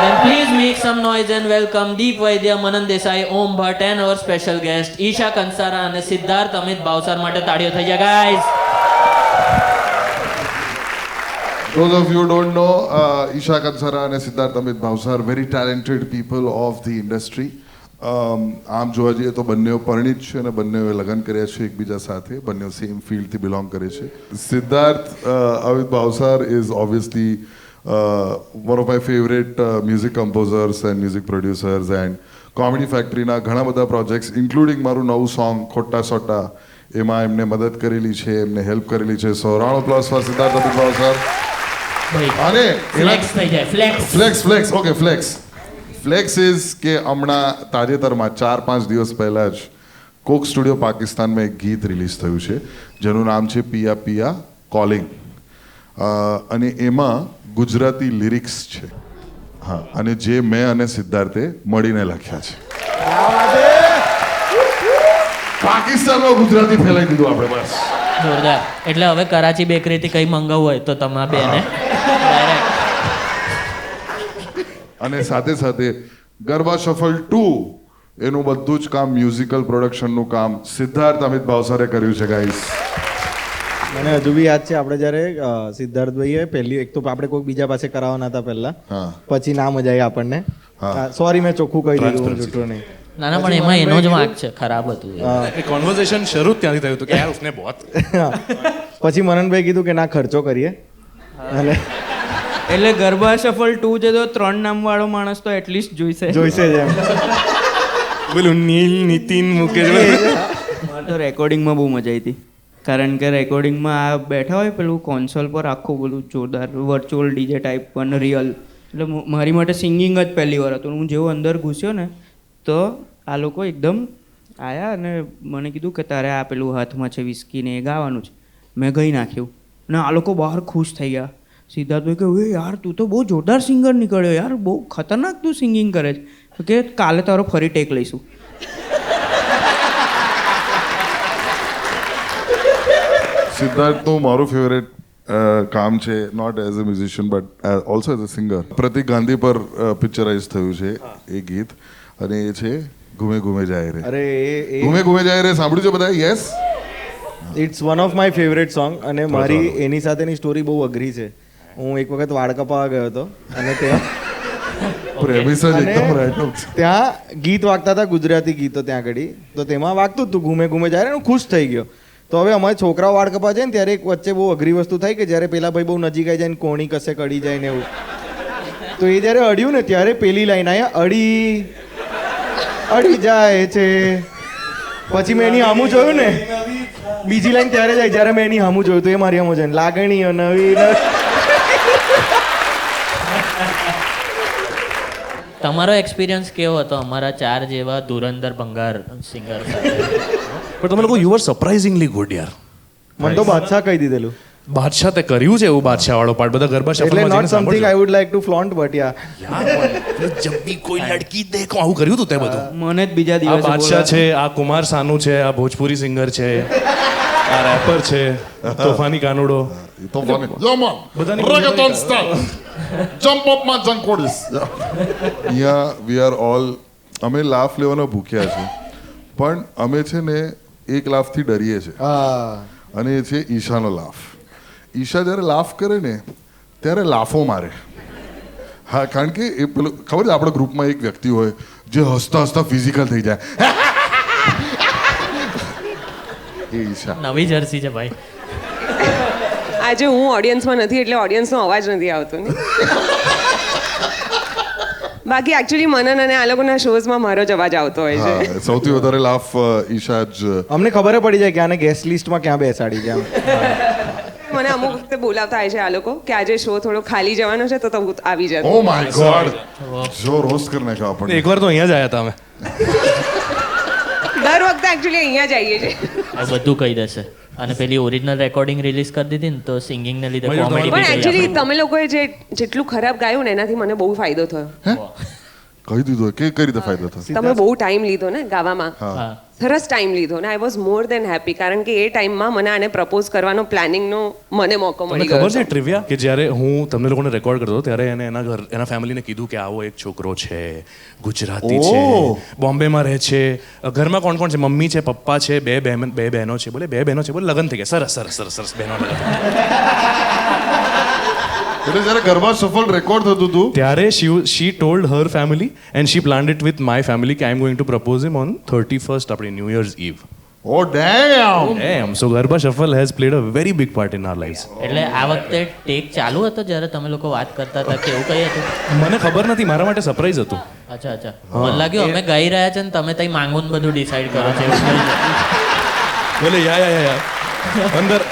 Then please make some noise and welcome Deep Vaidya, Manan Desai, Om Bhatt and our special guest Isha Kansara અને સિદ્ધાર્થ અમિત ભાવસાર માટે તાળીઓ થઈ જાય guys. Those of you who don't know, Isha Kansara and Siddharth Amit Bhavsar, very talented people of the industry. આમ જોવા જઈએ તો બંને પરિણીત છે અને બંનેએ લગ્ન કર્યા છે એકબીજા સાથે, બંને સેમ ફિલ્ડથી બિલોંગ કરે છે. Siddharth Amit Bhavsar is obviously one of my favorite music composers and music producers, and Comedy Factory ના ઘણા બધા પ્રોજેક્ટ્સ ઇન્ક્લુડિંગ મારું નવું સોંગ ખોટા સોટા એમાં એમને મદદ કરેલી છે, એમને હેલ્પ કરેલી છે. So round of applause for Siddharth Amit Bhavsar. અને ફ્લેક્સ થઈ જાય ફ્લેક્સ ઓકે ફ્લેક્સ ઇઝ કે હમણાં તાજેતરમાં 4-5 દિવસ પહેલાં જ કોક સ્ટુડિયો પાકિસ્તાનમાં એક ગીત રિલીઝ થયું છે જેનું નામ છે પિયા પિયા કોલિંગ, અને એમાં ગુજરાતી લિરિક્સ છે. હા, અને જે મેં અને સિદ્ધાર્થે મળીને લખ્યા છે. પાકિસ્તાનમાં ગુજરાતી ફેલાઈ દીધું આપણે બસ. જોરદાર. એટલે હવે કરાચી બેકરીથી કંઈ મંગાવવું હોય તો તમારા બેને ડાયરેક્ટ. અને સાથે સાથે ગરબા શફલ 2 એનું બધું જ કામ, મ્યુઝિકલ પ્રોડક્શનનું કામ સિદ્ધાર્થ અમિત ભાવસારે કર્યું છે ગાઈસ. મને હજુ બી યાદ છે આપણે જ્યારે સિદ્ધાર્થભાઈએ પહેલી એક તો આપણે કોઈ બીજા પાસે કરાવવાના હતા પહેલા, પછી ના મજા આવી આપણને. સોરી મેં ચોખ્ખું કહી દીધું, જૂઠું નહીં. ના ના, પણ એમાં એનો જ વાંક છે, ખરાબ હતું એ કોન્વર્સેશન શરૂ ત્યાંથી થયું હતું કે યાર ઉસને બહોત. પછી મનનભાઈ કીધું કે ના ખર્ચો કરીએ, અને એટલે ગરબા સફલ 2 છે તો 3 નામવાળો માણસ તો એટલીસ્ટ જોઈશે જ એમ. પેલું નીલ નીતિન મુકેશ. તો રેકોર્ડિંગમાં બહુ મજા આવી હતી, કારણ કે રેકોર્ડિંગમાં આ બેઠા હોય પેલું કોન્સોલ પર આખું પેલું જોરદાર વર્ચ્યુઅલ ડીજે ટાઈપ પણ રિયલ. એટલે મારી માટે સિંગિંગ જ પહેલી વાર હતું. હું જેવો અંદર ઘૂસ્યો ને તો આ લોકો એકદમ આવ્યા અને મને કીધું કે તારે આ પેલું હાથમાં છે વિસ્કીને એ ગાવાનું છે. મેં ગઈ નાખ્યું અને આ લોકો બહાર ખુશ થઈ ગયા. સિદ્ધાર્થભાઈ કહે એ યાર તું તો બહુ જોરદાર સિંગર નીકળ્યો યાર, બહુ ખતરનાક તું સિંગિંગ કરે છે. તો કે કાલે તારો ફરી ટેક લઈશું. સિદ્ધાર્થનું મારું ફેવરેટ કામ છે, not as a musician but also as a singer. Pratik Gandhi પર પિક્ચરાઇઝ થયું છે એ ગીત, અને એ છે ઘૂમે ઘૂમે જાય રે. અરે ઘૂમે ઘૂમે જાય રે સાંભળ્યું છે બધા? Yes, it's one of my favourite song. અને મારી એની સાથેની સ્ટોરી બહુ અઘરી છે. હું એક વખત વાળ કપાવા ગયો હતો અને ત્યાં ગીત વાગતા હતા, ગુજરાતી ગીતો ત્યાં આગળ. તો તેમાં વાગતું હતું ઘૂમે ઘૂમે જાય, હું ખુશ થઈ ગયો. તો હવે અમારે છોકરાઓ વાળ કપા જાય ને ત્યારે એક વચ્ચે બહુ અઘરી વસ્તુ થાય કે જ્યારે પેલા ભાઈ બહુ નજીક આવી જાય ને કોણી કશે કડી જાય ને એવું. તો એ જ્યારે અડ્યું ને ત્યારે પેલી લાઈન આયા, અડી જાય છે. પછી મેં એની સામું જોયું ને, બીજી લાઈન ત્યારે જાય જ્યારે મેં એની સામું જોયું. તો એ મારી સામું જોઈને લાગણીઓ નવી. તમારો એક્સપિરિયન્સ કેવો હતો અમારા 4 જેવા ધુરંધર ભંગાર સિંગર સાથે? પણ તમે લોકો યુ આર સરપ્રાઇઝિંગલી ગુડ યાર. મને તો બાદશાહ કહી દીધેલું. બાદશાહ તે કર્યું છે એવું બાદશાહ વાળો પાર્ટ બધા ગરબા એટલે શફલમાં not something I would like to flaunt, but જબ ભી કોઈ લડકી દેખો આવું કર્યું તું તે બધું. મને જ બીજા આ દિવસે બાદશાહ છે, આ કુમાર સાનુ છે, આ ભોજપુરી સિંગર છે, આ રેપર છે, તોફાની કાનુડો. વી આર ઓલ, અમે લાફ લેવાના ભૂખ્યા છે, પણ અમે છે ને એક લાફથી ડરીએ છીએ, અને એ છે ઈશાનો લાફ. ઈશા જ્યારે લાફ કરે ને ત્યારે લાફો મારે. હા, કારણ કે એ પેલું ખબર છે આપણા ગ્રુપમાં એક વ્યક્તિ હોય જે હસતા હસતા ફિઝિકલ થઈ જાય. એ ઈશા નવી જર્સી છે ભાઈ. આજે હું ઓડિયન્સમાં નથી એટલે ઓડિયન્સનો અવાજ નથી આવતો ને. બાકી એકચ્યુઅલી મનન અને આ લોકોના શોઝમાં મારો જ અવાજ આવતો હોય છે. સૌથી વધારે લાફ ઈશા જ. અમને ખબર પડી જાય કે આને ગેસ્ટ લિસ્ટમાં ક્યાં બેસાડી છે. મને અમુક વખતે બોલાવતા હોય છે આ લોકો કે આજે શો થોડો ખાલી જવાનો છે તો તમે આવી જતો. ઓ માય ગોડ, જો રોસ્ટ કરી નાખ્યો આપણને. એકવાર તો અહીંયા જ આવ્યા હતા અમે. દર વખતે એકચ્યુઅલી અહીંયા જ આવીએ છીએ. આ બધું કહી દેશે. અને પેલી ઓરિજિનલ રેકોર્ડિંગ રિલીઝ કરી દીધી ને તો સિંગિંગને લીધે કોમેડી પણ એકચ્યુઅલી તમે લોકોએ જેટલું ખરાબ ગાયું ને એનાથી મને બહુ ફાયદો થયો. કહી દીધું કે કઈ રીતે ફાયદો થશે? તમે બહુ ટાઈમ લીધો ને ગાવામાં હા સરસ ટાઈમ લીધો ને I was more then happy કારણ કે એ ટાઈમમાં મને આને પ્રપોઝ કરવાનો પ્લાનિંગનો મને મોકો તમને મળી ગયો ખબર છે ટ્રિવિયા કે જ્યારે હું તમને લોકોને રેકોર્ડ કરતો હતો ત્યારે એને એના ફેમિલીને કીધું કે આવો એક છોકરો છે, ગુજરાતી છે, બોમ્બેમાં રહે છે, ઘરમાં કોણ કોણ છે, મમ્મી છે, પપ્પા છે, બે બહેનો છે. બોલે 2 બહેનો છે, બોલે લગ્ન થઈ ગયા. સરસ સરસ સરસ સરસ બહેનો લગ્ન થઈ ગયા. એટલે જ્યારે ગરબા સફળ રેકોર્ડ થતું હતું ત્યારે she told her family and she planned it with my family કે I am going to propose him on 31st આપણી New Year's Eve. O dam Damn, so Garba Shuffle has played a very big part in our lives. એટલે આ વખતે tech ચાલુ હતો જ્યારે તમે લોકો વાત કરતા હતા કે એવું કઈ હતું? મને ખબર નથી, મારા માટે સરપ્રાઈઝ હતું. અચ્છા અચ્છા મને લાગ્યું અમે ગાઈ રહ્યા છે ને તમે તઈ માંગવું ને બધું ડિસાઈડ કરો છો એવું કંઈ નથી. બોલે યા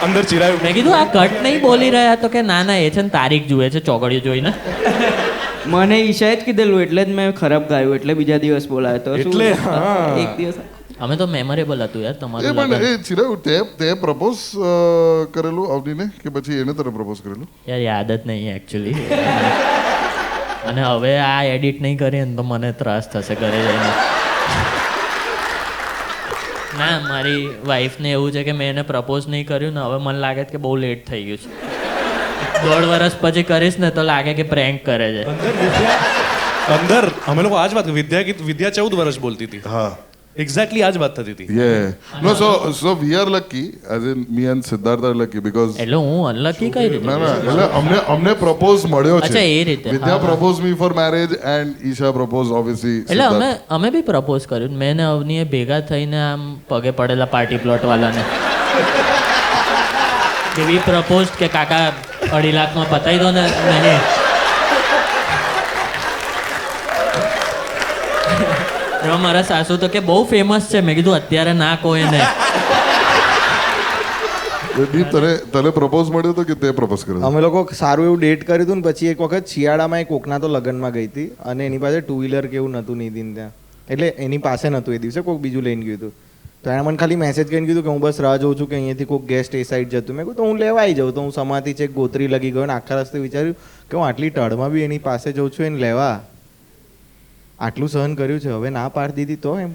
અંદર ચિરાયું. મેં કીધું આ કટ નહીં બોલી રહ્યા તો કે ના એ છે ને તારીખ જુએ છે ચોગડિયું જોઈને. મને ઈશાએ જ કીધેલું એટલે જ મેં ખરાબ ગાયું એટલે બીજા દિવસ બોલાયો તો શું? એટલે, હા. એક દિવસ અમે તો મેમોરેબલ હતું યાર એ તમારું પણ લગ્ન. એ ચિરાગ તે પ્રપોઝ કરેલું અવનીને કે પછી એને તને પ્રપોઝ કરેલું? યાર યાદ જ નહીં એકચ્યુઅલી. અને હવે આ એડિટ નહીં કરીએ ને તો મને ત્રાસ થશે ઘરે જઈને. ના મારી વાઈફને એવું છે કે મેં એને પ્રપોઝ નહીં કર્યું ને હવે મને લાગે છે કે બહુ લેટ થઈ ગયું છે. 1.5 વર્ષ પછી કરીશ ને તો લાગે કે પ્રેન્ક કરે છે. અંદર અમે લોકો આ જ વાત વિદ્યા 14 વર્ષ બોલતી હતી. હા એક્ઝેક્ટલી આ જ વાત થતી હતી. Yeah. No, so we are lucky, as in me and Siddharth are lucky because એટલે હું અનલકી કઈ રીતે? ના એટલે અમને પ્રપોઝ મળ્યો છે. અચ્છા, એ રીતે. વિદ્યા હા. Propose me for marriage and Isha propose obviously. એટલે અમે બી પ્રપોઝ કર્યું. મેં ને અવનીએ ભેગા થઈને આમ પગે પડેલા પાર્ટી પ્લોટ વાળાને એવી પ્રપોઝ કે કાકા 2.5 લાખમાં પતાવી દો ને નહીં. એમાં મારા સાસુ તો કે બહુ ફેમસ છે. મેં કીધું અત્યારે ના કોઈ ને. દીપ તને પ્રપોઝ મળ્યો હતો કે તે પ્રપોઝ કર્યો? અમે લોકો સારું એવું ડેટ કર્યું હતું ને પછી એક વખત શિયાળામાં એક કોકના તો લગ્નમાં ગઈ હતી અને એની પાસે 2 વ્હીલર કે એવું નહોતું નિધિન ત્યાં, એટલે એની પાસે નહોતું એ દિવસે, કોઈક બીજું લઈને ગયું હતું. તો એણે મને ખાલી મેસેજ કરીને કીધું કે હું બસ રાહ જોઉં છું કે અહીંયાથી કોઈક ગેસ્ટ એ સાઈડ જતું. મેં કીધું તો હું લેવા આવી જાઉં. તો હું સમાથી છે ગોત્રી લગી ગયો ને આખા રસ્તે વિચાર્યું કે હું આટલી ટળમાં બી એની પાસે જઉં છું એને લેવા, આટલું સહન કર્યું છે, હવે ના પાડી દીધી તો એમ.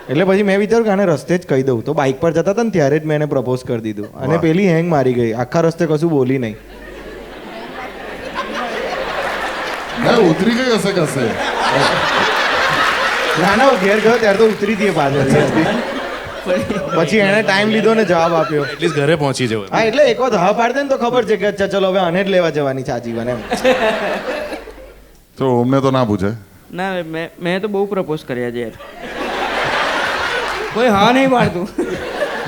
એટલે પછી મેં વિચાર્યું કે આને રસ્તે જ કહી દઉં. તો બાઇક પર જતા હતા ને ત્યારે જ મેં એને પ્રપોઝ કરી દીધું અને પેલી હેંગ મારી ગઈ, આખા રસ્તે કશું બોલી નહીં. ના ઉતરી ગઈ હશે કશે. ના હું ઘેર ગયો ત્યારે તો ઉતરી હતી પાછળ. પછી એણે ટાઈમ લીધો ને જવાબ આપ્યો. એટલીસ્ટ ઘરે પહોંચી જવું. હા એટલે એક વખત હા પાડી દે ને તો ખબર છે કે અચ્છા ચલો હવે આને જ લેવા જવાની છે આજીવન એમ. તો અમને તો ના પૂછે. ના મેં તો બહુ પ્રપોઝ કર્યા છે યાર, કોઈ હા નહીં પાડતું.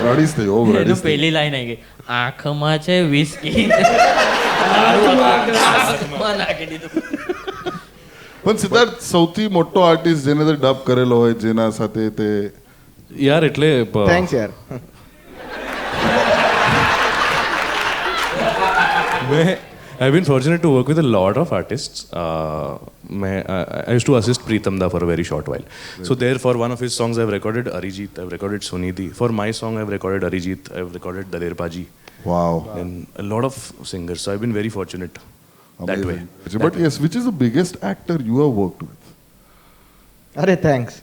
રડીશ થઈ ઓ એનું રડીશ થઈ. પેલી લાઈન આવી ગઈ, આંખમાં છે વિસ્કી. નાખી દીધું. પણ સિદ્ધાર્થ સૌથી મોટો આર્ટિસ્ટ જેને તે ડબ કરેલો હોય જેના સાથે તે યાર એટલે થેન્ક્સ યાર. I've been fortunate to work with a lot of artists. I used to assist Pritam Da for a very short while. So there, for one of his songs, I've recorded Arijit, I've recorded Sunidhi. For my song, I've recorded Arijit, I've recorded Daler Paji, wow. and a lot of singers. So I've been very fortunate that way. But yes, which is the biggest actor you have worked with? અરે thanks.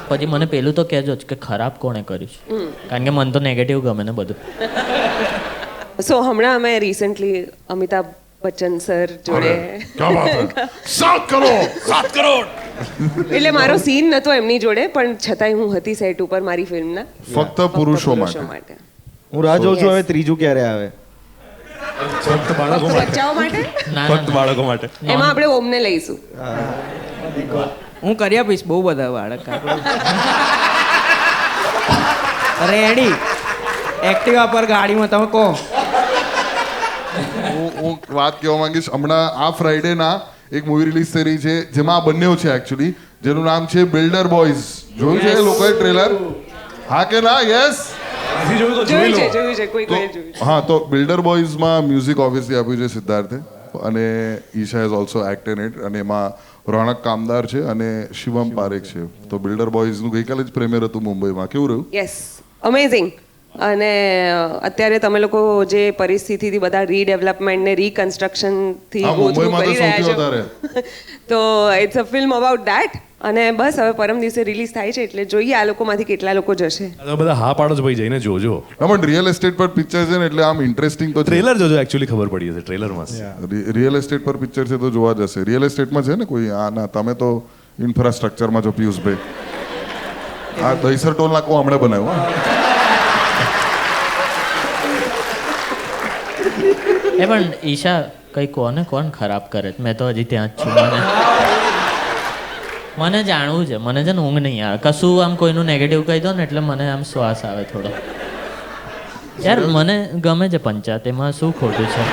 પછી મને પેલું તો કહેજો જ કે ખરાબ કોણે કર્યું છે, કારણ કે મને તો નેગેટિવ ગમે ને બધું. સો હમણાં અમે રિસન્ટલી અમિતાભ બચ્ચન સર જોડે ક્યા બાત હે. 7 કરોડ. એટલે મારો સીન નતો એમની જોડે પણ છતાંય હું હતી સેટ ઉપર મારી ફિલ્મના ફક્ત પુરુષો માટે. હું રાહ જોઉં છું હવે ત્રીજું ક્યારે આવે. ફક્ત બાળકો માટે. બચ્ચાઓ માટે ના ફક્ત બાળકો માટે. એમાં આપણે ઓમને લઈશું. હું કરી આપીશ બહુ બધા બાળક. રેડી એક્ટિવા પર ગાડીમાં તમે કહો. હું વાત કહેવા માંગીશ હમણાં આ ફ્રાઈડે ના એક મૂવી રિલીઝ થઈ રહી છે જેમાં આ બંને છે એકચ્યુઅલી, જેનું નામ છે બિલ્ડર બોયઝ. જોયું છે લોકોએ ટ્રેલર? હા કે ના? યસ. નથી જોયું તો જોઈ જોયું લો. છે કોઈ કોઈ જોયું છે. હા તો બિલ્ડર બોયઝમાં મ્યુઝિક ઓબ્વિયસલી આપ્યું છે સિદ્ધાર્થે અને Isha has also acted in it, અને એમાં રોનક કામદાર છે અને શિવમ પારેખ છે. તો બિલ્ડર બોયઝનું ગઈકાલે જ પ્રીમિયર હતું મુંબઈમાં. કેવું રહ્યું? Yes amazing. અને અત્યારે તમે લોકો જે પરિસ્થિતિથી બધા રીડેવલપમેન્ટ ને રિકન્સ્ટ્રક્શનથી હા, ગો થ્રુ મુંબઈમાં તો કરી રહ્યા સૌથી છો તો it's a film about that. અને બસ હવે પરમ દિવસે રિલીઝ થાય છે એટલે જોઈએ આ લોકોમાંથી કેટલા લોકો જશે. આ તો બધા હા પાડો જ ભાઈ, જઈને જોજો. ના પણ રિયલ એસ્ટેટ પર પિક્ચર છે ને એટલે આમ ઇન્ટરેસ્ટિંગ તો છે. ટ્રેલર જોજો, એકચ્યુઅલી ખબર પડી જશે ટ્રેલરમાં. રિયલ એસ્ટેટ પર પિક્ચર છે તો જોવા જશે. રિયલ એસ્ટેટમાં છે ને કોઈ આ ના, તમે તો ઇન્ફ્રાસ્ટ્રક્ચરમાં છો પિયુષભાઈ. આ દહીસર ટોલ નાકો હમણાં બનાવ્યો હા. એ પણ ઈશા કઈ કોણ ખરાબ કરે છે? મેં તો હજી ત્યાં જ છું. મને જાણવું છે. મને છે ને ઊંઘ નહીં આવે. કશું આમ કોઈનું નેગેટિવ કહી દો ને એટલે મને આમ શ્વાસ આવે થોડો. યાર મને ગમે છે પંચાયત, એમાં શું ખોટું છે?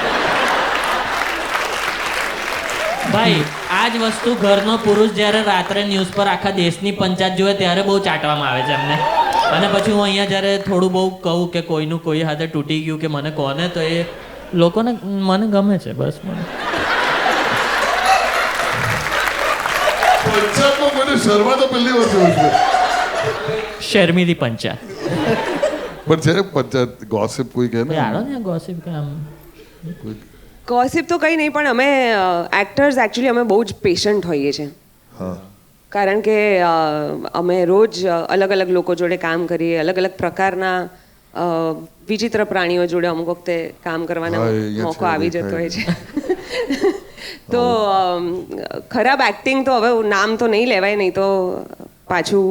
ભાઈ આ જ વસ્તુ ઘરનો પુરુષ જ્યારે રાત્રે ન્યૂઝ પર આખા દેશની પંચાયત જોવે ત્યારે બહુ ચાટવામાં આવે છે એમને. અને પછી હું અહીંયા જ્યારે થોડું બહુ કહું કે કોઈનું કોઈ હાથે તૂટી ગયું કે મને કોને, તો એ લોકોને મને ગમે છે બસ. મને પંચાયતમાં કોઈને શર્મા તો પહેલી વાર જોયું છે. શર્મીલી પંચાયત. પણ છે પંચાયત ગોસિપ કોઈ કહે ને આડો ને ગોસિપ કે આમ ગોસિપ તો કંઈ નહીં, પણ અમે એક્ટર્સ એકચ્યુઅલી અમે બહુ જ પેશન્ટ હોઈએ છીએ. હા કારણ કે અમે રોજ અલગ અલગ લોકો જોડે કામ કરીએ, અલગ અલગ પ્રકારના વિચિત્ર પ્રાણીઓ જોડે અમુક વખતે કામ કરવાનો હા, એ છે, મોકો આવી જતો હોય દેખાય. છે. તો ખરાબ એક્ટિંગ તો હવે નામ તો નહીં લેવાય, નહીં તો પાછું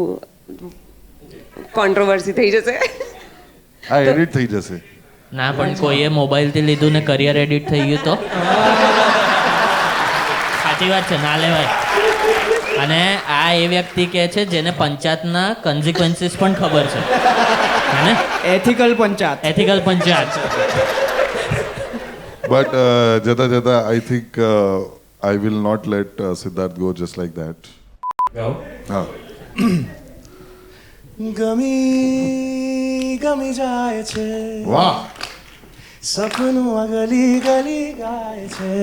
કોન્ટ્રોવર્સી થઈ જશે. આ એડિટ થઈ જશે. ના પણ કોઈએ મોબાઈલથી લીધું ને કરિયર એડિટ થઈ ગયું તો સાચી વાત છે, ના લેવાય. અને આ એ વ્યક્તિ કહે છે જેને પંચાયતના કન્સિક્વન્સીસ પણ ખબર છે, hey ethical panchayat. Ethical panchayat. But જતા જતા I think I will not let Siddharth go just like that. હા ગમી જાય છે, વાહ સપનું ગલી ગલી ગાય છે,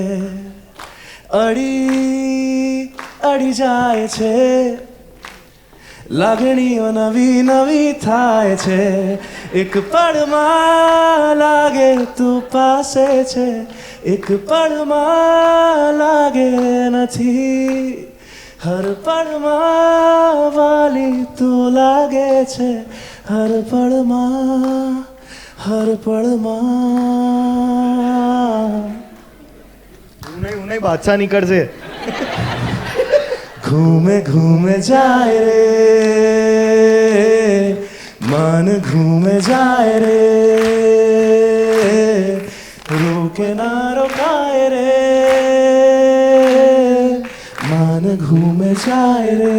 અડી જાય છે, લાગણીઓ નવી નવી થાય છે, એક પળમાં લાગે તું પાસે છે, એક પળમાં લાગે નથી, હર પળમાં વાલી તું લાગે છે, હર પળમાં હર પળમાં. ઉને બાદશાહ નીકળશે. ઘૂમે ઘૂમે જાય રે મન, ઘૂમે જાય રે, રોકે ના રોકાય રે, મન ઘૂમે જાય રે.